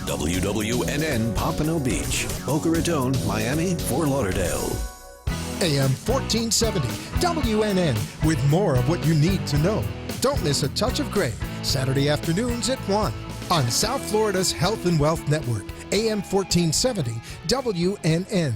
WWNN Pompano Beach, Boca Raton, Miami, Fort Lauderdale. AM 1470, WNN, with more of what you need to know. Don't miss A Touch of Gray, Saturday afternoons at 1 on South Florida's Health and Wealth Network, AM 1470, WNN.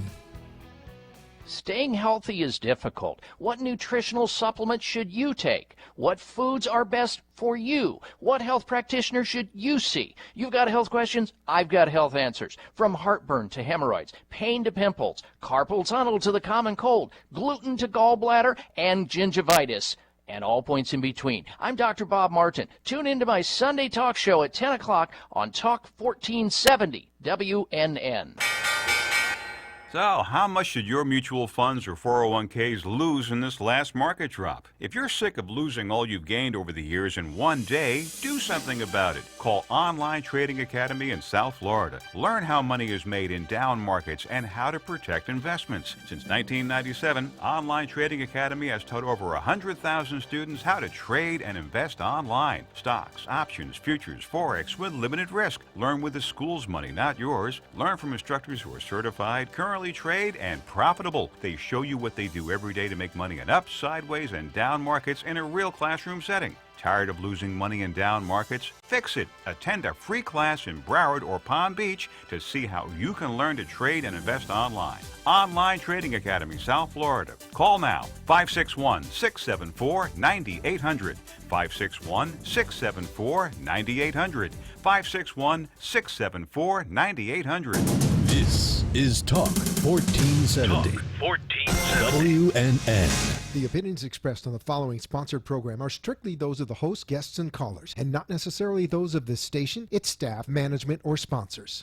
Staying healthy is difficult. What nutritional supplements should you take? What foods are best for you? What health practitioner should you see? You've got health questions, I've got health answers. From heartburn to hemorrhoids, pain to pimples, carpal tunnel to the common cold, gluten to gallbladder, and gingivitis, and all points in between. I'm Dr. Bob Martin. Tune into my Sunday talk show at 10 o'clock on Talk 1470 WNN. So, how much should your mutual funds or 401ks lose in this last market drop? If you're sick of losing all you've gained over the years in one day, do something about it. Call Online Trading Academy in South Florida. Learn how money is made in down markets and how to protect investments. Since 1997, Online Trading Academy has taught over 100,000 students how to trade and invest online. Stocks, options, futures, forex with limited risk. Learn with the school's money, not yours. Learn from instructors who are certified, currently trade, and profitable. They show you what they do every day to make money in up, sideways, and down markets in a real classroom setting. Tired of losing money in down markets? Fix it. Attend a free class in Broward or Palm Beach to see how you can learn to trade and invest online. Online Trading Academy, South Florida. Call now, 561-674-9800. 561-674-9800. 561-674-9800. This is Talk 1470. Talk 1470. WNN. The opinions expressed on the following sponsored program are strictly those of the host, guests, and callers, and not necessarily those of this station, its staff, management, or sponsors.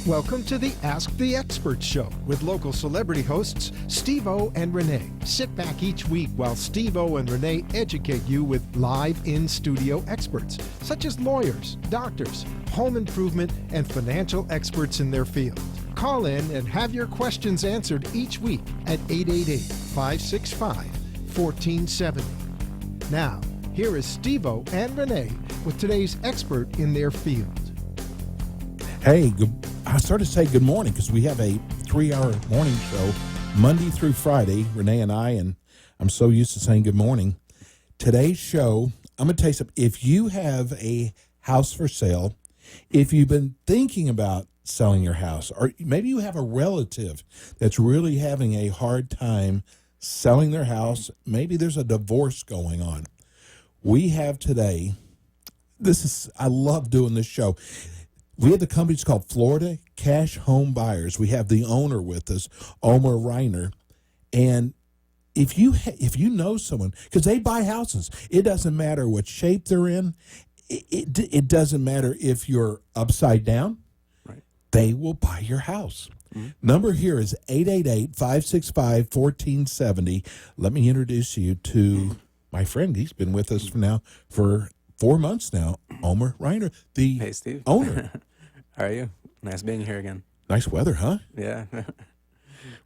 Welcome to the Ask the Expert Show with local celebrity hosts Steve-O and Renee. Sit back each week while Steve-O and Renee educate you with live in-studio experts, such as lawyers, doctors, home improvement, and financial experts in their field. Call in and have your questions answered each week at 888-565-1470. Now, here is Steve-O and Renee with today's expert in their field. Hey, I started to say good morning because we have a 3-hour morning show Monday through Friday, Renee and I'm so used to saying good morning. Today's show, I'm going to tell you something. If you have a house for sale, if you've been thinking about selling your house, or maybe you have a relative that's really having a hard time selling their house, maybe there's a divorce going on. We have today, I love doing this show. We have the company, it's called Florida Cash Home Buyers. We have the owner with us, Omer Reiner. And if you know someone, because they buy houses, it doesn't matter what shape they're in. It doesn't matter if you're upside down. Right. They will buy your house. Mm-hmm. Number here is 888-565-1470. Let me introduce you to my friend. He's been with us for 4 months now, Omer Reiner, the Hey, Steve. owner. How are you? Nice being here again. Nice weather, huh? Yeah.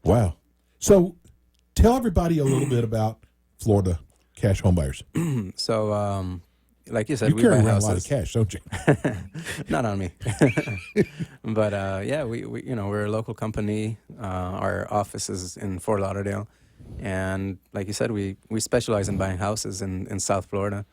Wow. So tell everybody a little bit about Florida Cash Home Buyers. So, like you said, You we carry buy around houses. a lot of cash, don't you? Not on me. But yeah, we we're a local company. Our office is in Fort Lauderdale, and like you said, we specialize in buying houses in South Florida.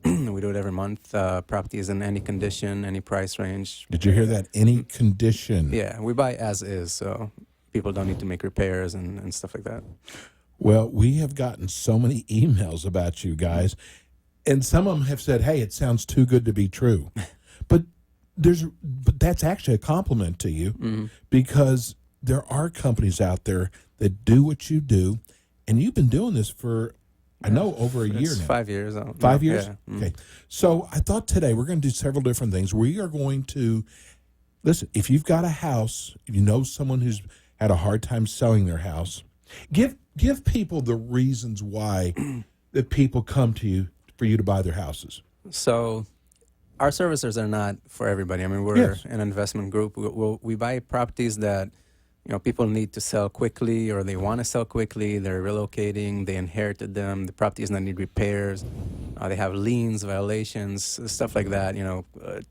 We do it every month. Properties in any condition, any price range. Did you hear that? Any condition. Yeah, we buy as is, so people don't need to make repairs and stuff like that. Well, we have gotten so many emails about you guys, and some of them have said, hey, it sounds too good to be true. But that's actually a compliment to you, because there are companies out there that do what you do, and you've been doing this for, I know, over a year now. 5 years. 5 years? Yeah. Okay. So I thought today we're going to do several different things. We are going to, listen, if you've got a house, if you know someone who's had a hard time selling their house, give people the reasons why that people come to you for you to buy their houses. So our services are not for everybody. I mean, we're an investment group. We buy properties that, people need to sell quickly, or they want to sell quickly. They're relocating. They inherited them. The properties that need repairs. They have liens, violations, stuff like that.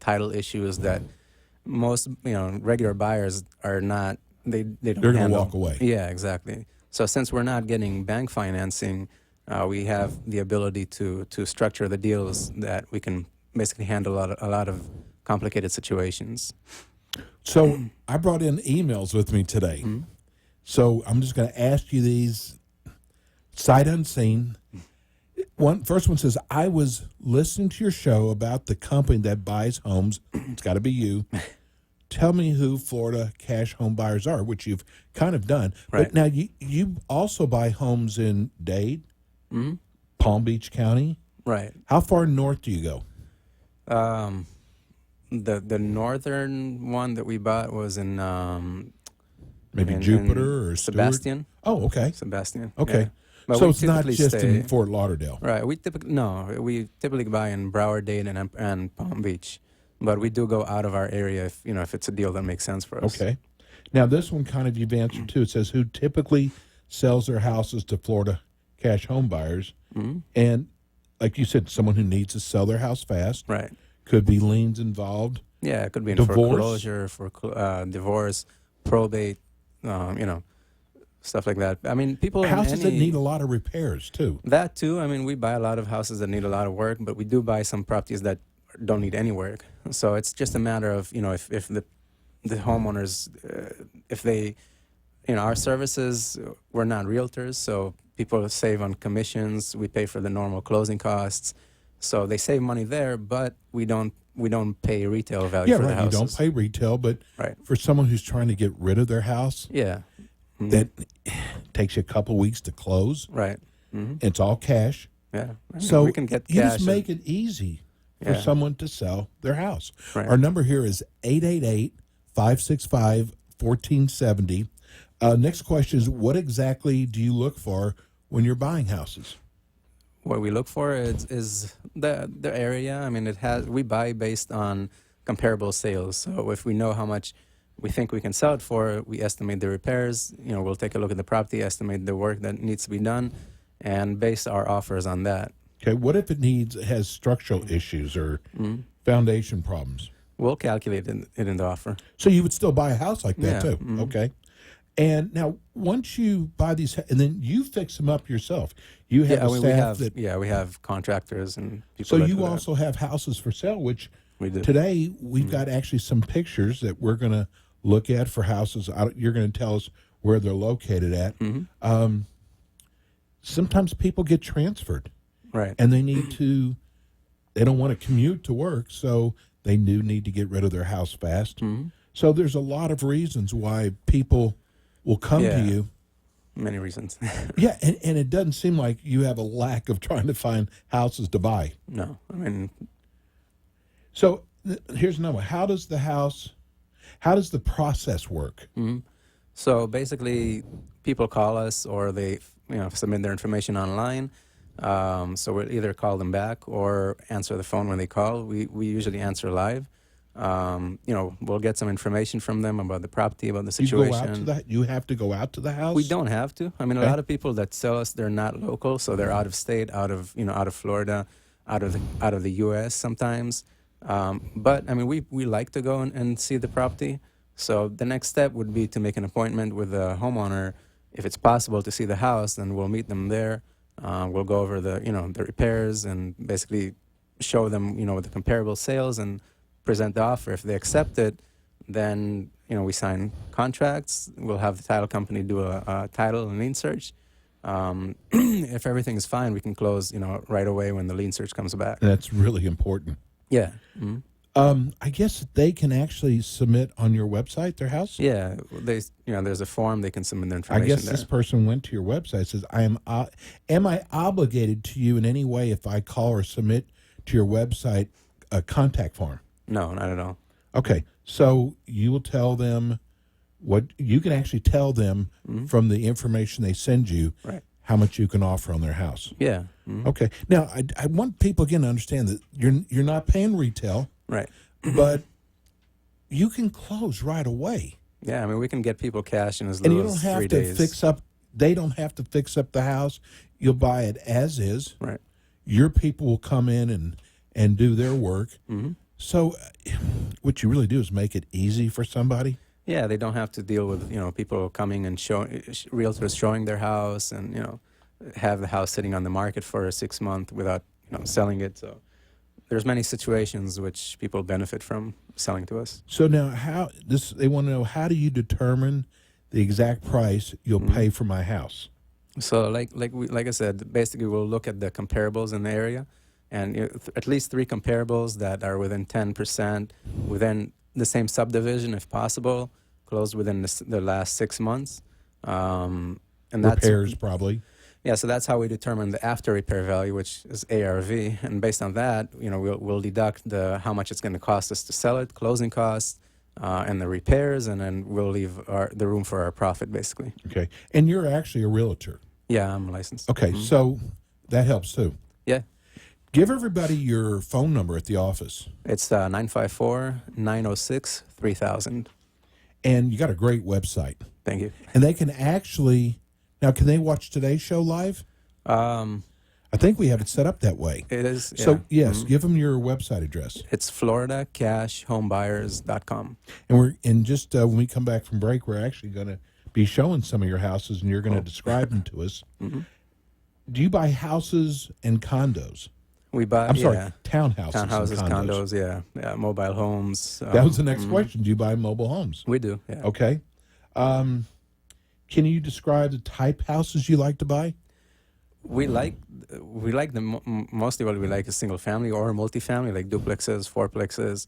Title issues that most regular buyers are not. They don't. They're going to handle- walk away. Yeah, exactly. So since we're not getting bank financing, we have the ability to structure the deals that we can basically handle a lot of complicated situations. So I brought in emails with me today. So I'm just going to ask you these sight unseen. First one says, I was listening to your show about the company that buys homes. It's got to be you. Tell me who Florida cash home buyers are, which you've kind of done. Right. But now you also buy homes in Dade, Palm Beach County. Right. How far north do you go? The northern one that we bought was in Maybe in Jupiter or Stewart? Sebastian. Oh, okay. Sebastian. Okay. Yeah. But So we it's not typically just stay- in Fort Lauderdale. Right. We typically buy in Broward, Dade, and Palm Beach, but we do go out of our area if it's a deal that makes sense for us. Okay. Now, this one kind of you've answered too. It says, who typically sells their houses to Florida cash home buyers? And like you said, someone who needs to sell their house fast. Right. Could be liens involved. Yeah, it could be in Divorce? foreclosure, divorce, probate, stuff like that. I mean, people in Houses that any- need a lot of repairs too. That too. I mean, we buy a lot of houses that need a lot of work, but we do buy some properties that don't need any work. So it's just a matter of if the homeowners, if they, our services, we're not realtors, so people save on commissions. We pay for the normal closing costs, so they save money there. But we don't pay retail value Yeah, for the right. You houses. don't pay retail, but Right. for someone who's trying to get rid of their house, Yeah. that takes you a couple weeks to close. Right. It's all cash. Yeah. I mean, So we can get you cash. just make it easy for Yeah. someone to sell their house. Right. Our number here is 888-565-1470. Next question is, what exactly do you look for when you're buying houses? What we look for is the area. I mean, we buy based on comparable sales. So if we know how much we think we can sell it for, we estimate the repairs. We'll take a look at the property, estimate the work that needs to be done, and base our offers on that. Okay, what if it has structural issues or foundation problems? We'll calculate it in the offer. So you would still buy a house like that Yeah, too? Okay. And now, once you buy these, and then you fix them up yourself. You have a staff we have contractors and people. So that you do that. also have houses for sale, which We do. today we've got actually some pictures that we're going to look at for houses. You're going to tell us where they're located at. Sometimes people get transferred, Right. and they don't want to commute to work, so they do need to get rid of their house fast. So there's a lot of reasons why people will come to Yeah. you. Many reasons. Yeah, and it doesn't seem like you have a lack of trying to find houses to buy. No, I mean, So here's another one. How does the process work? so basically, people call us or they submit their information online. So we'll either call them back or answer the phone when they call. We usually answer live. We'll get some information from them about the property, about the situation. You have to go out to the house? We don't have to. I mean, Okay. a lot of people that sell us, they're not local, so they're out of state, out of Florida, out of the U.S. sometimes. But I mean, we like to go and see the property. So the next step would be to make an appointment with the homeowner, if it's possible to see the house. Then we'll meet them there. We'll go over the repairs and basically show them the comparable sales and present the offer. If they accept it, then we sign contracts. We'll have the title company do a title and lien search. If everything is fine, we can close right away when the lien search comes back. That's really important. Yeah. I guess they can actually submit on your website their house? Yeah, there's a form they can submit their I information guess there. this person went to your website and says, am I obligated to you in any way if I call or submit to your website a contact form? No, not at all. Okay, so you will tell them you can actually tell them from the information they send you Right. how much you can offer on their house. Yeah. Okay, now I want people again to understand that you're not paying retail, Right. but you can close right away, Yeah, I mean, we can get people cash in as and little you don't as have 3 to days. fix up. They don't have to fix up the house. You'll buy it as is. Right. Your people will come in and do their work. So, what you really do is make it easy for somebody. Yeah, they don't have to deal with people coming and realtors showing their house, and have the house sitting on the market for 6 months without selling it. So there's many situations which people benefit from selling to us. So now, they want to know, how do you determine the exact price you'll pay for my house? So like I said, basically we'll look at the comparables in the area, and at least 3 comparables that are within 10%, within the same subdivision if possible, closed within the last 6 months. And that's Repairs, probably. Yeah, so that's how we determine the after repair value, which is ARV, and based on that, we'll deduct how much it's going to cost us to sell it, closing costs, and the repairs, and then we'll leave the room for our profit, basically. Okay. And you're actually a realtor. Yeah, I'm licensed. Okay, so that helps too. Yeah, Give everybody your phone number at the office. it's 954-906-3000. And you got a great website. Thank you. And they can actually, now can they watch today's show live? Um, I think we have it set up that way. it is. So, yeah. yes, give them your website address. It's floridacashhomebuyers.com. And just when we come back from break, we're actually going to be showing some of your houses, and you're going to describe them to us. Mm-hmm. Do you buy houses and condos? We buy. I'm sorry, yeah. townhouses. Townhouses, and condos, yeah, mobile homes. That was the next question. Do you buy mobile homes? We do, yeah. Okay. Can you describe the type houses you like to buy? We like mostly what we like is single family or multifamily, like duplexes, fourplexes,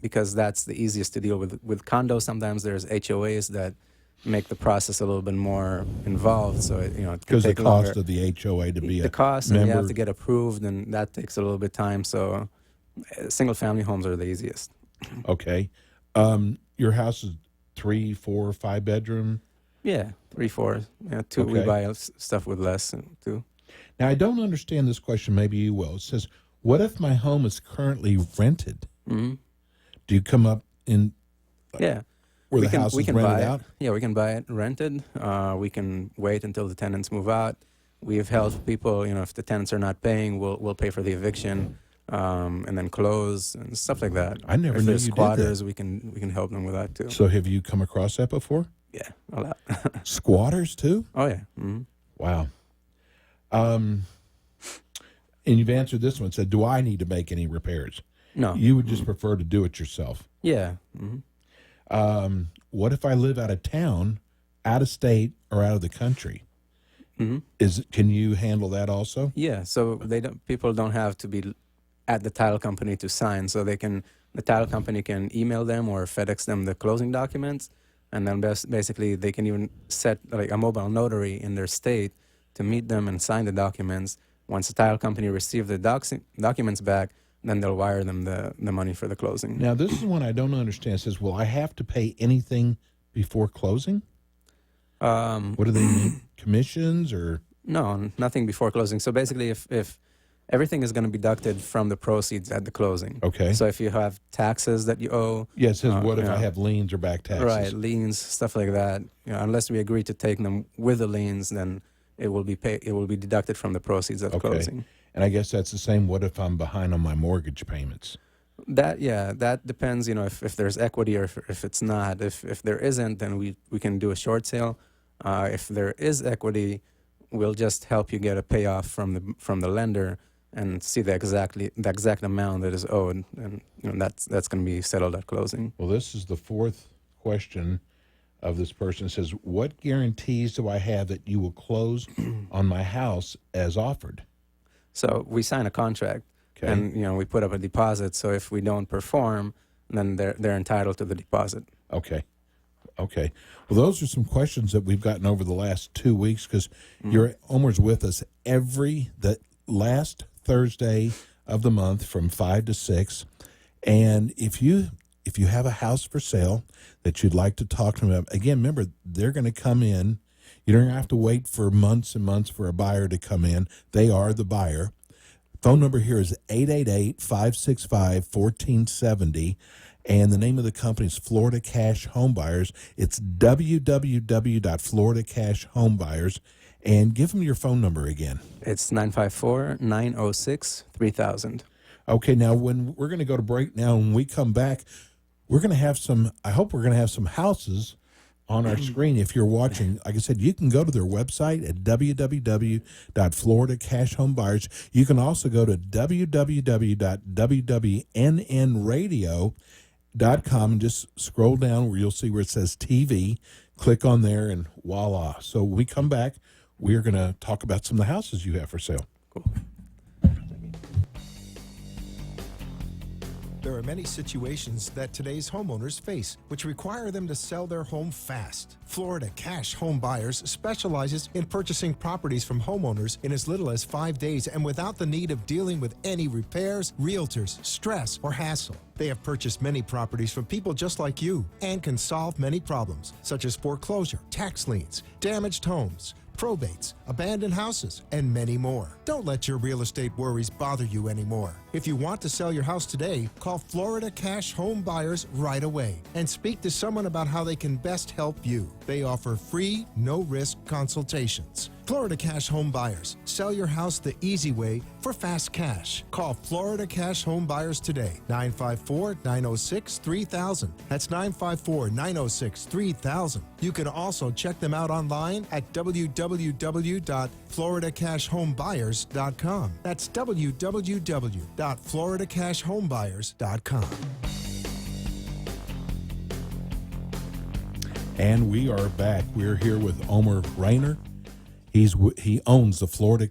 because that's the easiest to deal with. With condos, sometimes there's HOAs that make the process a little bit more involved. So it can Because the take cost longer. of the HOA to be The a cost, and you member. have to get approved, and that takes a little bit of time. So single family homes are the easiest. Okay. Your house is 3, 4, 5 bedroom. Yeah, 3, 4, 2. We Okay. buy stuff with less too. Now, I don't understand this question. Maybe you will. It says, what if my home is currently rented? Mm-hmm. Do you come up in Yeah. where the house is rented buy out? it. Yeah, we can buy it rented. We can wait until the tenants move out. We've helped people. If the tenants are not paying, we'll pay for the eviction, and then close and stuff like that. I never if knew there's you did that. squatters, we can help them with that too. So have you come across that before? Yeah, a lot. Squatters too? Oh yeah. Mm-hmm. Wow. And you've answered this one. Said, do I need to make any repairs? No. You would just prefer to do it yourself. Yeah. Mm-hmm. What if I live out of town, out of state, or out of the country? Mm-hmm. Can you handle that also? Yeah. So people don't have to be at the title company to sign. So the title company can email them or FedEx them the closing documents, and then basically they can even set like a mobile notary in their state to meet them and sign the documents. Once the title company receives the documents back, then they'll wire them the money for the closing. Now, this is one I don't understand. It says, will I have to pay anything before closing? What do they mean? Commissions or? No, nothing before closing. So basically, if everything is going to be deducted from the proceeds at the closing. Okay. So if you have taxes that you owe. Yeah, it says, what if yeah. I have liens or back taxes? Right, liens, stuff like that. Unless we agree to take them with the liens, then it will be deducted from the proceeds at the Okay. closing. And I guess that's the same. What if I'm behind on my mortgage payments? That depends. If there's equity or if it's not. If there isn't, then we can do a short sale. If there is equity, we'll just help you get a payoff from the lender and see the exact amount that is owed, and that's going to be settled at closing. Well, this is the fourth question of this person. It says, what guarantees do I have that you will close on my house as offered? So we sign a contract, Okay. and we put up a deposit. So if we don't perform, then they're entitled to the deposit. Okay. Well, those are some questions that we've gotten over the last 2 weeks because you're Omer's with us the last Thursday of the month from 5 to 6. And if you have a house for sale that you'd like to talk to them about, again, remember, they're going to come in. You don't have to wait for months and months for a buyer to come in. They are the buyer. Phone number here is 888-565-1470. And the name of the company is Florida Cash Home Buyers. It's www.floridacashhomebuyers. And give them your phone number again. It's 954-906-3000. Okay, now when we're going to go to break now, when we come back, we're going to have some, I hope we're going to have some houses on our screen. If you're watching, like I said, you can go to their website at www.floridacashhomebuyers. You can also go to www.wwnnradio.com and just scroll down where you'll see where it says TV. Click on there and voila. So when we come back, we're going to talk about some of the houses you have for sale. Cool. There are many situations that today's homeowners face which require them to sell their home fast. Florida Cash Home Buyers specializes in purchasing properties from homeowners in as little as 5 days and without the need of dealing with any repairs, realtors, stress, or hassle. They have purchased many properties from people just like you and can solve many problems such as foreclosure, tax liens, damaged homes, probates, abandoned houses, and many more. Don't let your real estate worries bother you anymore. If you want to sell your house today, call Florida Cash Home Buyers right away and speak to someone about how they can best help you. They offer free, no-risk consultations. Florida Cash Home Buyers. Sell your house the easy way for fast cash. Call Florida Cash Home Buyers today. 954-906-3000. That's 954-906-3000. You can also check them out online at www.floridacashhomebuyers.com. That's www.floridacashhomebuyers.com. And we are back. We're here with Omer Rayner. He owns the Florida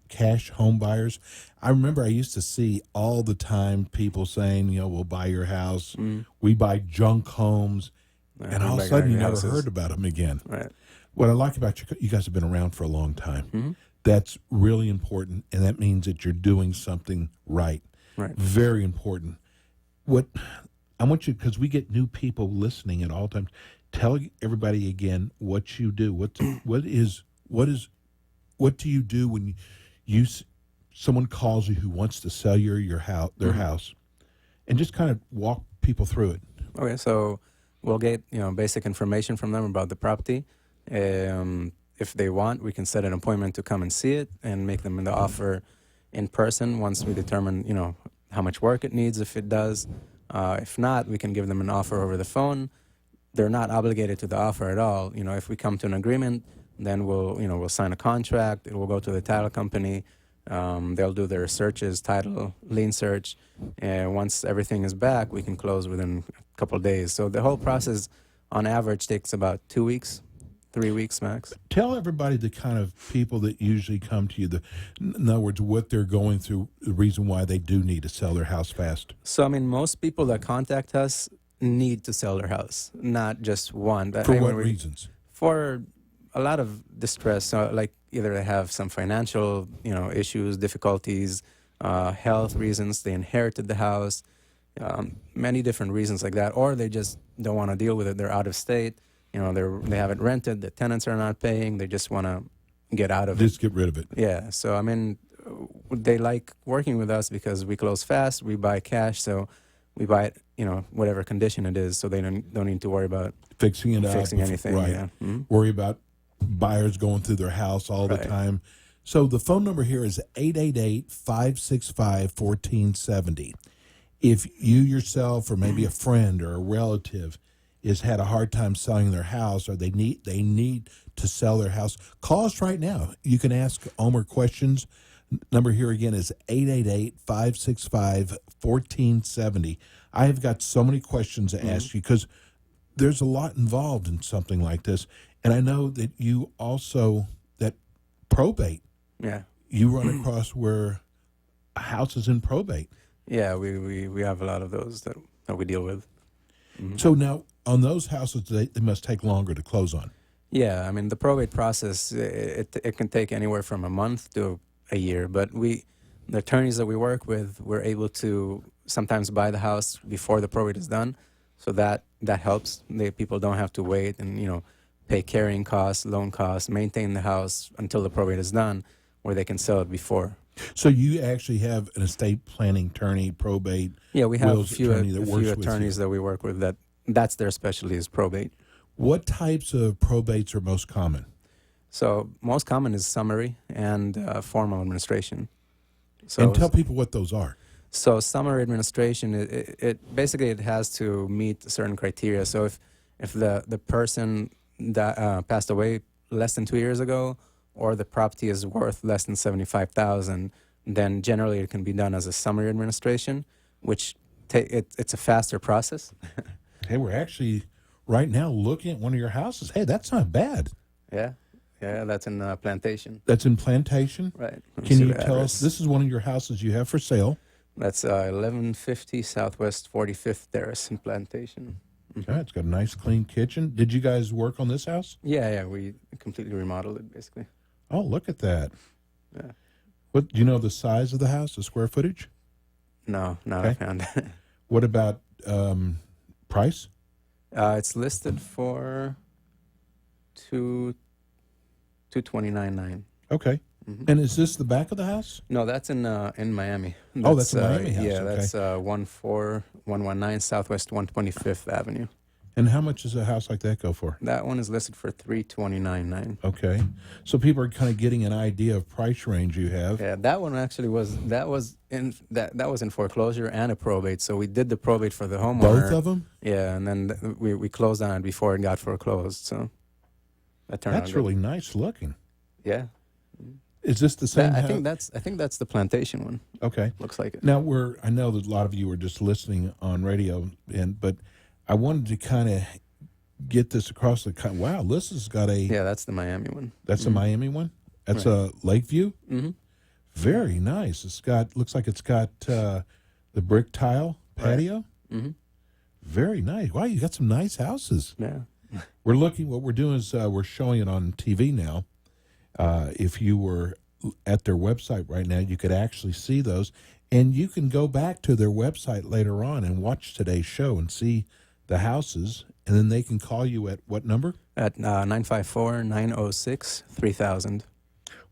Cash Home Buyers. I remember I used to see all the time people saying, we'll buy your house. We buy junk homes. And all of a sudden you never heard about them again. Right. What I like about you guys have been around for a long time. That's really important, and that means that you're doing something right. Right. Very important. What I want you, because we get new people listening at all times, tell everybody again what you do. What do you do when someone calls you who wants to sell their house, and just kind of walk people through it. Okay, so we'll get basic information from them about the property. If they want, we can set an appointment to come and see it and make them the offer in person once we determine how much work it needs, if it does. If not, we can give them an offer over the phone. They're not obligated to the offer at all. If we come to an agreement, then we'll sign a contract. It will go to the title company. They'll do their searches, title, lien search, and once everything is back, we can close within a couple of days. So the whole process, on average, takes about 2 weeks, 3 weeks max. Tell everybody the kind of people that usually come to you, in other words, what they're going through, the reason why they do need to sell their house fast. So, most people that contact us need to sell their house, not just one. For what reasons? For a lot of distress, like either they have some financial, issues, difficulties, health reasons, they inherited the house, many different reasons like that, or they just don't want to deal with it. They're out of state, they haven't rented, the tenants are not paying, they just want to get out of it. Just get rid of it. Yeah, so they like working with us because we close fast, we buy cash, so we buy it, whatever condition it is, so they don't need to worry about fixing it up, anything. Right. Yeah. Mm-hmm. Worry about buyers going through their house all the time. So the phone number here is 888-565-1470. If you yourself or maybe a friend or a relative has had a hard time selling their house, or they need to sell their house, call us right now. You can ask Omer questions. Number here again is 888-565-1470. I have got so many questions to ask you because there's a lot involved in something like this. And I know that you also, that probate, you run across where a house is in probate. Yeah, we have a lot of those that we deal with. Mm-hmm. So now, on those houses, they must take longer to close on. Yeah, the probate process, it can take anywhere from a month to a year, but the attorneys that we work with, we're able to sometimes buy the house before the probate is done, so that helps. People don't have to wait and pay carrying costs, loan costs, maintain the house until the probate is done, where they can sell it before. So you actually have an estate planning attorney, probate. Yeah, we have a few attorneys that we work with that's their specialty is probate. What types of probates are most common? So most common is summary and formal administration. So, and tell people what those are. So summary administration, it basically it has to meet certain criteria. So if the person that passed away less than 2 years ago, or the property is worth less than 75,000, then generally it can be done as a summary administration, which it's a faster process. Hey, we're actually right now looking at one of your houses. Hey, that's not bad. Yeah, that's in Plantation. That's in Plantation. Right. Let me Can see you the tell address. us? This is one of your houses you have for sale. That's 1150 Southwest 45th Terrace in Plantation. Okay, it's got a nice, clean kitchen. Did you guys work on this house? Yeah, we completely remodeled it basically. Oh, look at that. Yeah. What do you know the size of the house, the square footage? No, not Okay. found. What about price? It's listed for $229,900. Okay. And is this the back of the house? No, that's in Miami. Oh, that's a Miami house, Yeah, okay. that's 14119 Southwest 125th Avenue. And how much does a house like that go for? That one is listed for $329,900. Okay. So people are kind of getting an idea of price range you have. Yeah, that one actually was in foreclosure and a probate. So we did the probate for the homeowner. Both of them? Yeah, and then we closed on it before it got foreclosed. So that turned out That's good. really nice looking. Yeah. Is this the same I house? think that's the Plantation one. Okay. Looks like it. Now I know that a lot of you are just listening on radio, but I wanted to kind of get this across the. Wow, this has got a. Yeah, that's the Miami one. That's a Miami one. That's a Lakeview. Mm-hmm. Very nice. Looks like it's got the brick tile patio. Mm-hmm. Very nice. Wow, you got some nice houses. Yeah. We're looking. What we're doing is we're showing it on TV now. If you were at their website right now, you could actually see those, and you can go back to their website later on and watch today's show and see the houses, and then they can call you at what number? At 954-906-3000.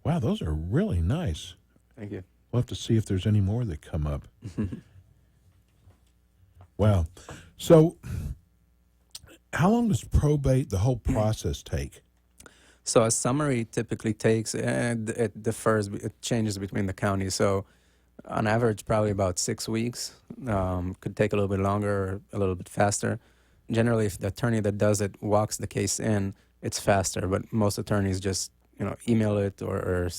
Wow, those are really nice. Thank you. We'll have to see if there's any more that come up. Wow. So how long does probate, the whole process, take? So a summary typically takes, it differs, it changes between the counties. So on average, probably about 6 weeks. Could take a little bit longer or a little bit faster. Generally, if the attorney that does it walks the case in, it's faster. But most attorneys just, email it or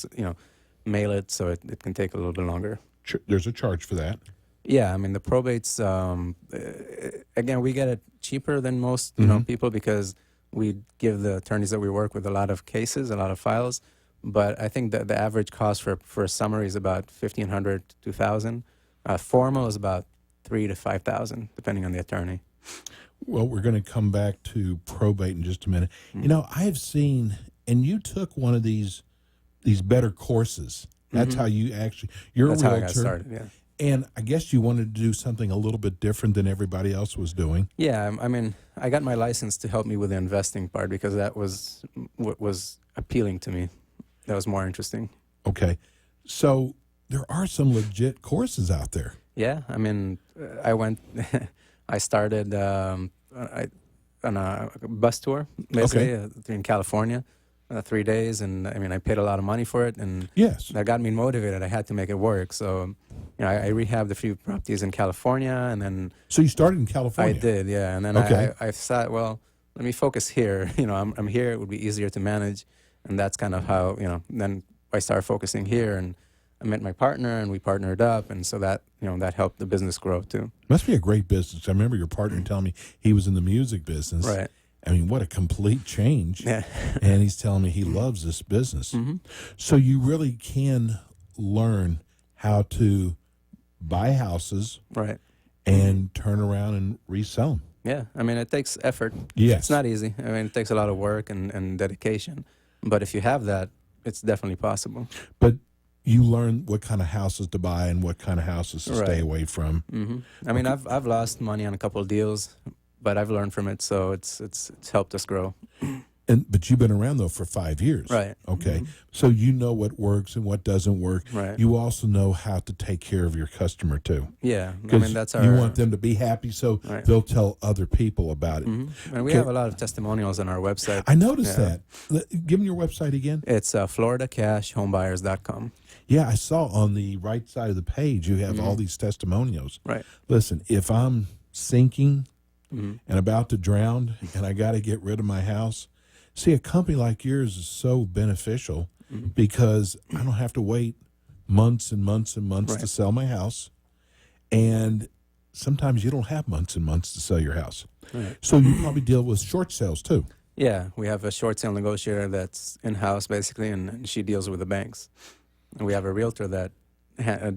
mail it, so it can take a little bit longer. There's a charge for that. Yeah, I mean, the probates, again, we get it cheaper than most people because we give the attorneys that we work with a lot of cases, a lot of files. But I think that the average cost for a summary is about $1,500 to $2,000. Formal is about $3,000 to $5,000, depending on the attorney. Well, we're going to come back to probate in just a minute. I have seen, and you took one of these better courses. That's how you you're That's a how I realtor. got started, yeah. And I guess you wanted to do something a little bit different than everybody else was doing. Yeah, I mean, I got my license to help me with the investing part because that was what was appealing to me. That was more interesting. Okay. So there are some legit courses out there. Yeah, I mean, I started on a bus tour, basically, in California, 3 days. And I mean, I paid a lot of money for it. And Yes. that got me motivated. I had to make it work. So, I rehabbed a few properties in California. And then So you started in California. I did, yeah. And then Okay. I thought, well, let me focus here. I'm here. It would be easier to manage. And that's kind of how, then I started focusing here. And I met my partner and we partnered up. And so that, that helped the business grow too. Must be a great business. I remember your partner telling me he was in the music business. Right. I mean, what a complete change. Yeah. And he's telling me he loves this business. Mm-hmm. So you really can learn how to buy houses Right. and turn around and resell them. Yeah. I mean, it takes effort. Yes. It's not easy. I mean, it takes a lot of work and dedication. But if you have that, it's definitely possible. But you learn what kind of houses to buy and what kind of houses to stay Right. away from. Mm-hmm. I mean, I've lost money on a couple of deals, but I've learned from it. So it's helped us grow. But you've been around though for 5 years. Right. Okay. So you know what works and what doesn't work. Right. You also know how to take care of your customer too. Yeah. I 'Cause mean, that's our. you want them to be happy, so Right. they'll tell other people about it. Mm-hmm. And we Okay. have a lot of testimonials on our website. I noticed Yeah. that. Give me your website again. It's FloridaCashHomebuyers.com. Yeah, I saw on the right side of the page you have all these testimonials. Right. Listen, if I'm sinking Mm-hmm. and about to drown and I got to get rid of my house, see, a company like yours is so beneficial because I don't have to wait months and months and months to Right. sell my house. And sometimes you don't have months and months to sell your house. Right. So you probably deal with short sales too. Yeah, we have a short sale negotiator that's in-house basically, and she deals with the banks. And we have a realtor that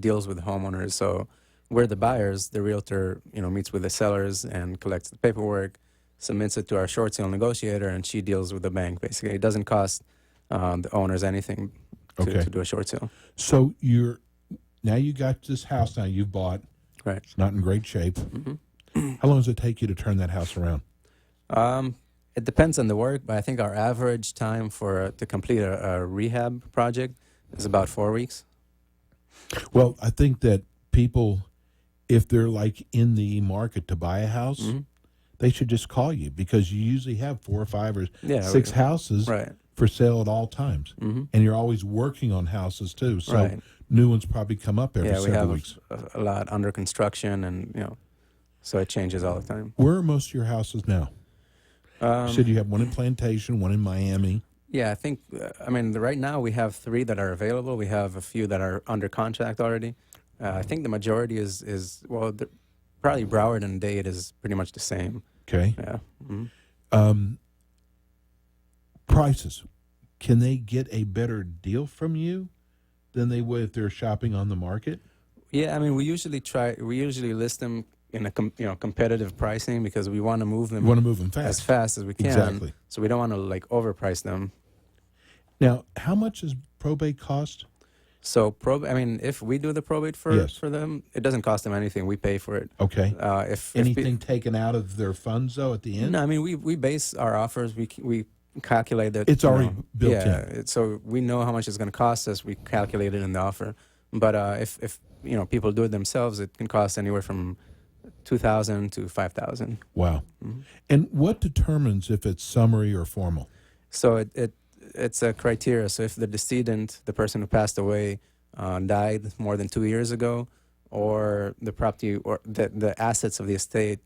deals with homeowners. So we're the buyers. The realtor, meets with the sellers and collects the paperwork, submits it to our short sale negotiator, and she deals with the bank. Basically, it doesn't cost the owners anything to do a short sale. So now you got this house now you bought. Right. It's not in great shape. How long does it take you to turn that house around? It depends on the work, but I think our average time to complete a rehab project is about 4 weeks. Well, I think that people, if they're like in the market to buy a house, they should just call you because you usually have 4 or 5 or 6 houses Right. for sale at all times. And you're always working on houses too. So Right. new ones probably come up every Yeah, we several have weeks. a lot under construction, and so it changes all the time. Where are most of your houses now? You said you have one in Plantation, one in Miami. Yeah, I think, right now we have 3 that are available. We have a few that are under contract already. I think the majority is probably Broward and Dade is pretty much the same. Okay. Yeah. Mhm. Prices. Can they get a better deal from you than they would if they're shopping on the market? Yeah, we usually list them in a competitive pricing because we want to move them You want to move them as fast. fast as we can. Exactly. So we don't want to overprice them. Now, how much does probate cost? So if we do the probate for them, it doesn't cost them anything. We pay for it. Okay. If Anything taken out of their funds, though, at the end? No, we base our offers. We calculate that It's already built in. So we know how much it's going to cost us. We calculate it in the offer. But if people do it themselves, it can cost anywhere from $2,000 to $5,000. Wow. And what determines if it's summary or formal? So it's a criteria. So if the decedent, the person who passed away, died more than 2 years ago, or the property or the assets of the estate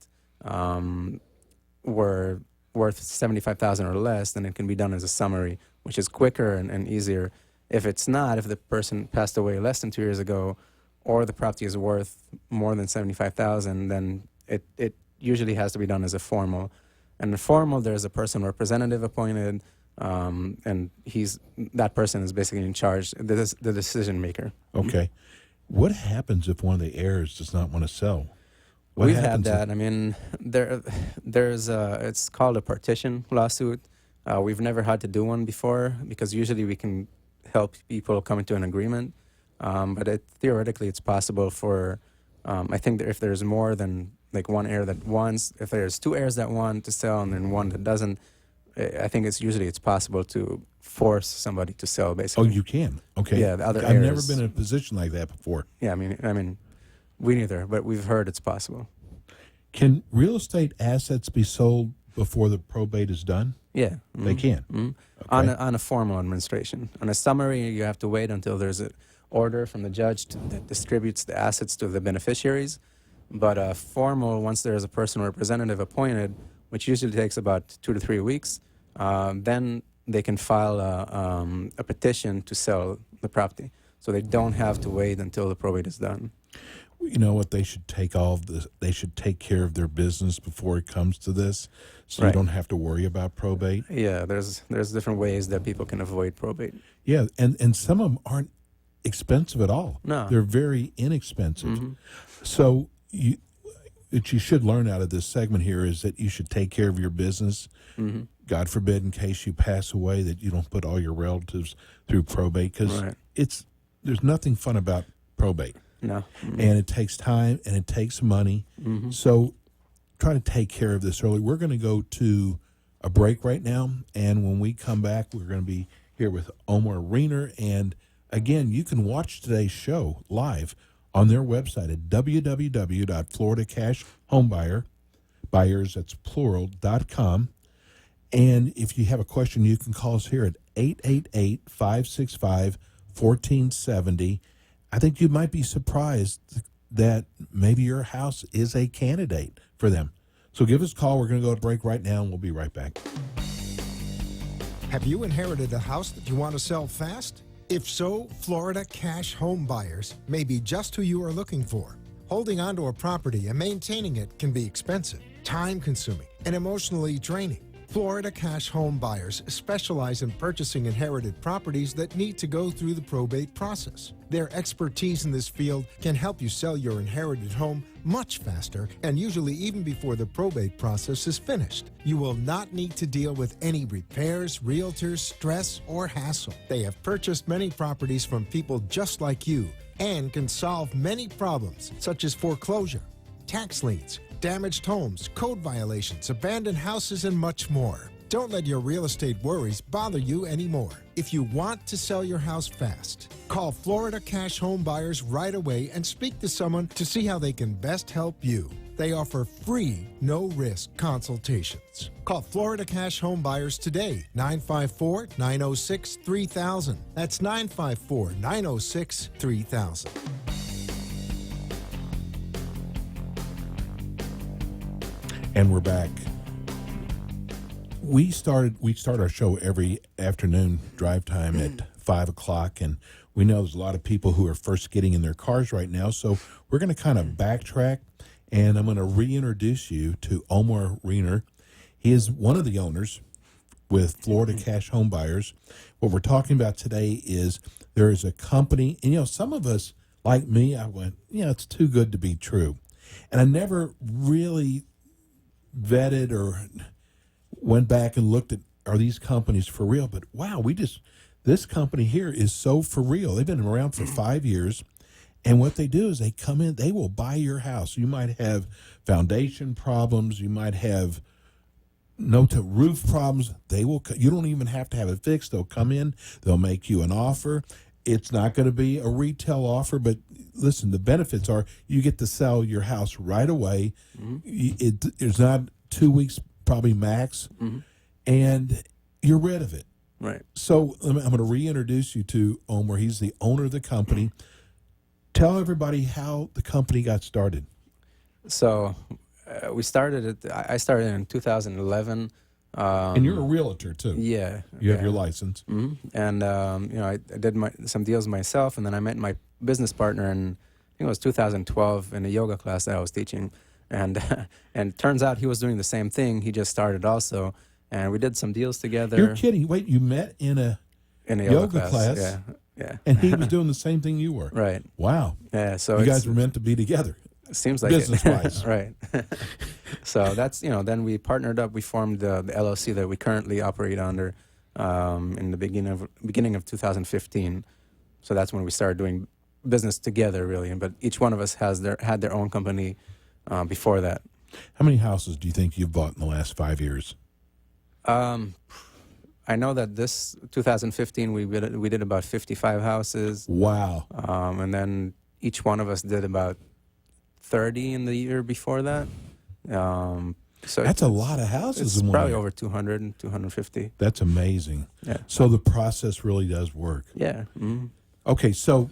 were worth $75,000 or less, then it can be done as a summary, which is quicker and easier. If it's not, if the person passed away less than 2 years ago, or the property is worth more than $75,000, then it usually has to be done as a formal. And the formal, there's a person representative appointed, and that person is basically in charge, the decision maker. Okay. What happens if one of the heirs does not want to sell? What We've had happens that. There's it's called a partition lawsuit. We've never had to do one before because usually we can help people come into an agreement. But theoretically, it's possible for, I think that if there's more than one heir that wants, if there's 2 heirs that want to sell and then one that doesn't, I think it's possible to force somebody to sell, Oh, basically. you can. Okay. Yeah, the other I've never heirs. been in a position like that before. Yeah, we neither, but we've heard it's possible. Can real estate assets be sold before the probate is done? Yeah. They can. Mhm. Okay. On a formal administration. On a summary, you have to wait until there's an order from the judge that distributes the assets to the beneficiaries. But a formal, once there's a person representative appointed, which usually takes about 2 to 3 weeks, then they can file a petition to sell the property. So they don't have to wait until the probate is done. You know what? They should take all of this. They should take care of their business before it comes to this, so you Right. don't have to worry about probate. Yeah, there's different ways that people can avoid probate. Yeah, and some of them aren't expensive at all. No. They're very inexpensive. So what you should learn out of this segment here is that you should take care of your business. God forbid, in case you pass away, that you don't put all your relatives through probate because Right. there's nothing fun about probate. No. And it takes time and it takes money. So try to take care of this early. We're going to go to a break right now, and when we come back, we're going to be here with Omar Reiner. And again, you can watch today's show live on their website at www.floridacashhomebuyers, that's plural.com. And if you have a question, you can call us here at 888-565-4900. 1470. I think you might be surprised that maybe your house is a candidate for them. So give us a call. We're going to go to break right now, and we'll be right back. Have you inherited a house that you want to sell fast? If so, Florida Cash Home Buyers may be just who you are looking for. Holding onto a property and maintaining it can be expensive, time-consuming, and emotionally draining. Florida Cash Home Buyers specialize in purchasing inherited properties that need to go through the probate process. Their expertise in this field can help you sell your inherited home much faster and usually even before the probate process is finished. You will not need to deal with any repairs, realtors, stress, or hassle. They have purchased many properties from people just like you and can solve many problems such as foreclosure, tax liens, damaged homes, code violations, abandoned houses, and much more. Don't let your real estate worries bother you anymore. If you want to sell your house fast, call Florida Cash Home Buyers right away and speak to someone to see how they can best help you. They offer free, no-risk consultations. Call Florida Cash Home Buyers today, 954-906-3000. That's 954-906-3000. And we're back. We start our show every afternoon drive time at 5 o'clock, and we know there's a lot of people who are first getting in their cars right now, so we're going to kind of backtrack, and I'm going to reintroduce you to Omar Reiner. He is one of the owners with Florida Cash Home Buyers. What we're talking about today is there is a company, and some of us, like me, I went, it's too good to be true. And I never really vetted or went back and looked at, are these companies for real? But wow, this company here is so for real. They've been around for 5 years, and what they do is they come in, they will buy your house. You might have foundation problems, you might have roof problems. You don't even have to have it fixed. They'll come in, they'll make you an offer. It's not going to be a retail offer, but listen, the benefits are you get to sell your house right away. It's not 2 weeks, probably max, and you're rid of it. Right. So I'm going to reintroduce you to Omar. He's the owner of the company. Tell everybody how the company got started. So I started in 2011. And you're a realtor too. Yeah. You have your license. Mm-hmm. And I did some deals myself, and then I met my business partner in, I think it was 2012, in a yoga class that I was teaching, and and it turns out he was doing the same thing. He just started also, and we did some deals together. You're kidding? Wait, you met in a yoga class? Yeah. And he was doing the same thing you were. Right. Wow. Yeah. So you guys were meant to be together. Seems like business-wise. Right. So that's, then we partnered up. We formed the LLC that we currently operate under in the beginning of 2015. So that's when we started doing business together, really. But each one of us had their own company before that. How many houses do you think you've bought in the last 5 years? I know that this 2015 we did about 55 houses. Wow. And then each one of us did about 30 in the year before that. So that's a lot of houses. It's in one probably year. over 200 and 250. That's amazing. Yeah. So the process really does work. Yeah. Mm-hmm. Okay, so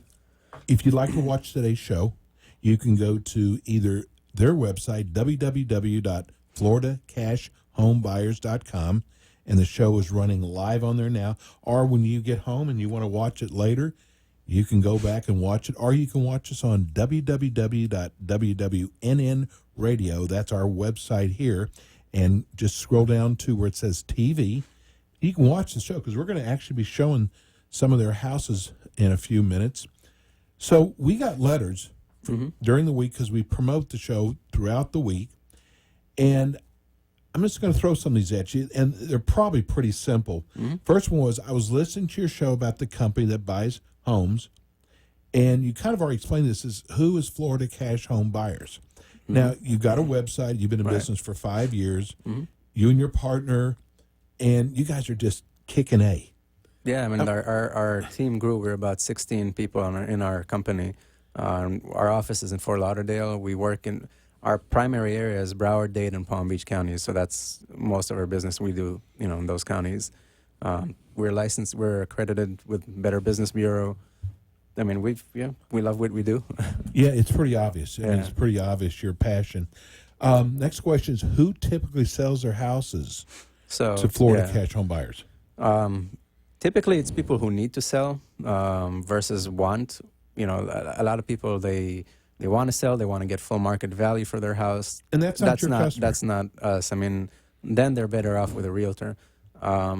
if you'd like to watch today's show, you can go to either their website, www.floridacashhomebuyers.com, and the show is running live on there now. Or when you get home and you want to watch it later, you can go back and watch it, or you can watch us on www.wwnnradio. That's our website here, and just scroll down to where it says TV. You can watch the show because we're going to actually be showing some of their houses in a few minutes. So we got letters during the week because we promote the show throughout the week, and I'm just going to throw some of these at you, and they're probably pretty simple. First one was, I was listening to your show about the company that buys homes, and you kind of already explained this, is who is Florida Cash Home Buyers? Now, you've got a website, you've been in business for 5 years, you and your partner, and you guys are just kicking A. Yeah, I mean, our team grew. We're about 16 people in our company. Our office is in Fort Lauderdale. We work in, our primary area is Broward, Dade, and Palm Beach counties, so that's most of our business we do, in those counties. We're licensed, we're accredited with Better Business Bureau, I mean, we love what we do. Yeah, it's pretty obvious. I mean, Yeah. it's pretty obvious your passion. Next question is, who typically sells their houses So to Florida yeah. cash home buyers? Typically, it's people who need to sell versus want. You know, a lot of people they want to sell, they want to get full market value for their house. And that's not your customer. That's not us. I mean, then they're better off with a realtor.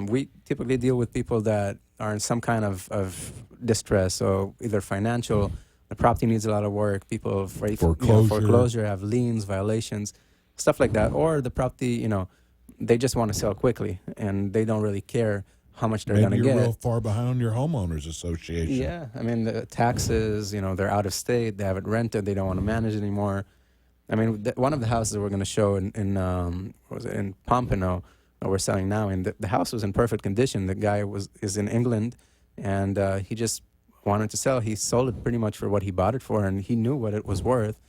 We typically deal with people that are in some kind of distress, so either financial, the property needs a lot of work, people afraid foreclosure, have liens, violations, stuff like that, or the property, they just want to sell quickly and they don't really care how much they're going to Maybe get. you're real far behind on your homeowners association. Yeah, I mean, the taxes, they're out of state, they have it rented, they don't want to manage it anymore. I mean, one of the houses we're going to show in Pompano that we're selling now, and the house was in perfect condition. The guy is in England, and he just wanted to sell. He sold it pretty much for what he bought it for, and he knew what it was worth,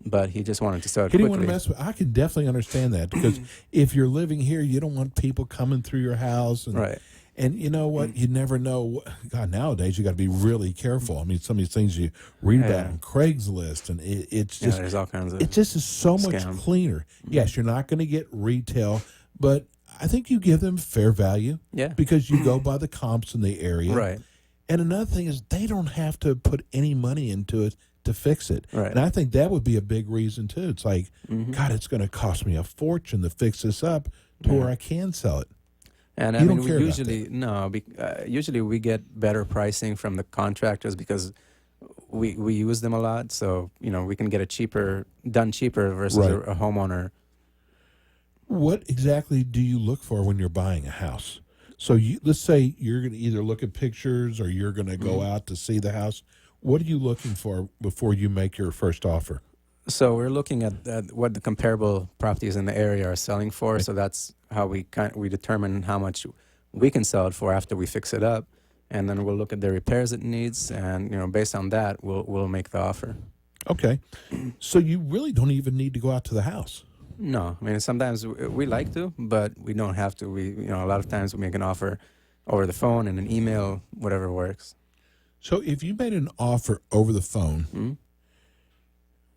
but he just wanted to sell it He quickly. didn't want to mess with. I can definitely understand that, because if you're living here, you don't want people coming through your house, and Right. And you know what? You never know. God, nowadays you got to be really careful. I mean, some of these things you read about Yeah. on Craigslist, and it's just there's all kinds of it just is so much scam. cleaner. Yes, you're not going to get retail, but I think you give them fair value. Yeah. Because you go by the comps in the area. Right. And another thing is, they don't have to put any money into it to fix it. Right. And I think that would be a big reason too. It's like, God, it's going to cost me a fortune to fix this up to where I can sell it. And You I don't mean, care we about usually we get better pricing from the contractors because we use them a lot. So we can get it done cheaper versus Right. a homeowner. What exactly do you look for when you're buying a house? So let's say you're going to either look at pictures or you're going to go out to see the house. What are you looking for before you make your first offer? So we're looking at what the comparable properties in the area are selling for. So that's how we determine how much we can sell it for after we fix it up, and then we'll look at the repairs it needs, and based on that, we'll make the offer. Okay. So you really don't even need to go out to the house. No, I mean sometimes we like to, but we don't have to. A lot of times we make an offer over the phone and an email, whatever works. So if you made an offer over the phone,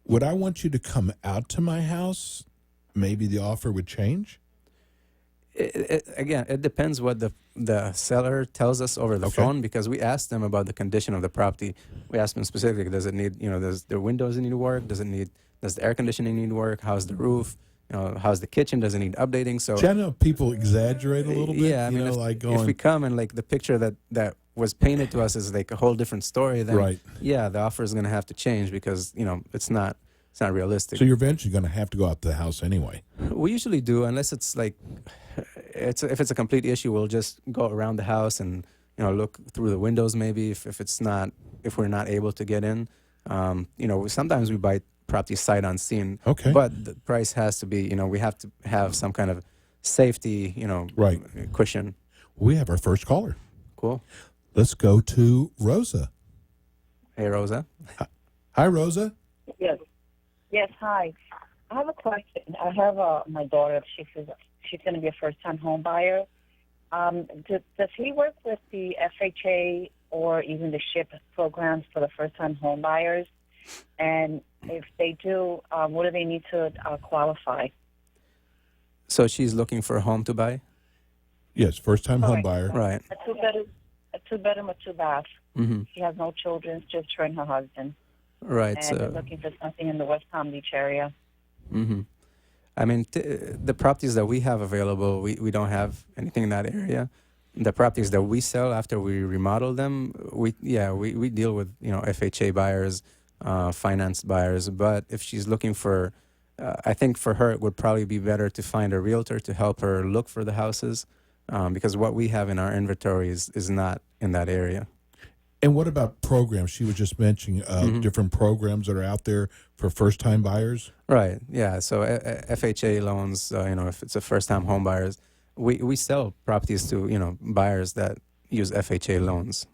would I want you to come out to my house? Maybe the offer would change? Again, it depends what the seller tells us over the Okay. phone, because we ask them about the condition of the property. We ask them specifically, does it need, does the windows need work? Does the air conditioning need work? How's the roof? How's the kitchen? Does it need updating? So See, I know people exaggerate a little bit. yeah, I mean, if we come and like the picture that was painted to us is like a whole different story, then Right. yeah, the offer is going to have to change because it's not realistic. So you're eventually going to have to go out to the house anyway. We usually do, unless it's like if it's a complete issue, we'll just go around the house and look through the windows maybe if we're not able to get in. Sometimes we buy property sight unseen. Okay. But the price has to be, we have to have some kind of safety, Right. cushion. We have our first caller. Cool. Let's go to Rosa. Hey, Rosa. Hi, Rosa. Yes, hi. I have a question. I have my daughter. She's going to be a first-time home buyer. Does he work with the FHA or even the SHIP programs for the first-time home buyers? And if they do, what do they need to qualify? So she's looking for a home to buy? Yes, first-time home Right. buyer. Right. A two-bedroom, a two-bath. Mm-hmm. She has no children, just her and her husband. Right. And they're looking for something in the West Palm Beach area. Mm-hmm. I mean, the properties that we have available, we don't have anything in that area. The properties that we sell after we remodel them, we deal with FHA buyers, financed buyers. But if she's looking for, I think for her it would probably be better to find a realtor to help her look for the houses, because what we have in our inventory is not in that area. And what about programs? She was just mentioning different programs that are out there for first-time buyers. Right. Yeah. So FHA loans, if it's a first-time home buyers, we sell properties to buyers that use FHA loans.